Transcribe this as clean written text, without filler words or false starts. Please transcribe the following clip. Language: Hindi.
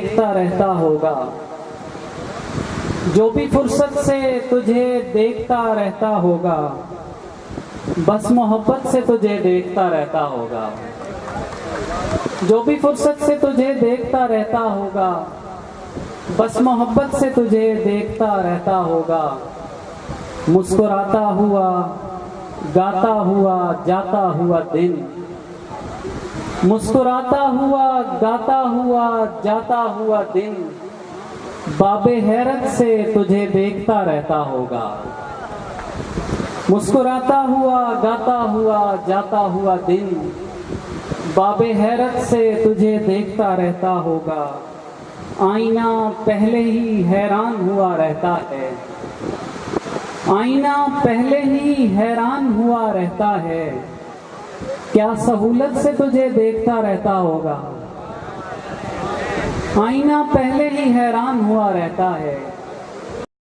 देखता रहता होगा, जो भी फुर्सत से तुझे देखता रहता होगा, बस मोहब्बत से तुझे देखता रहता होगा। जो भी फुर्सत से तुझे देखता रहता होगा, बस मोहब्बत से तुझे देखता रहता होगा। मुस्कुराता हुआ गाता हुआ जाता हुआ दिन, मुस्कुराता हुआ गाता हुआ जाता हुआ दिन, बाबे हैरत से तुझे देखता रहता होगा। मुस्कुराता हुआ गाता हुआ जाता हुआ दिन, बाबे हैरत से तुझे देखता रहता होगा। आईना पहले ही हैरान हुआ रहता है, आईना पहले ही हैरान हुआ रहता है, क्या सहूलत से तुझे देखता रहता होगा। आईना पहले ही हैरान हुआ रहता है,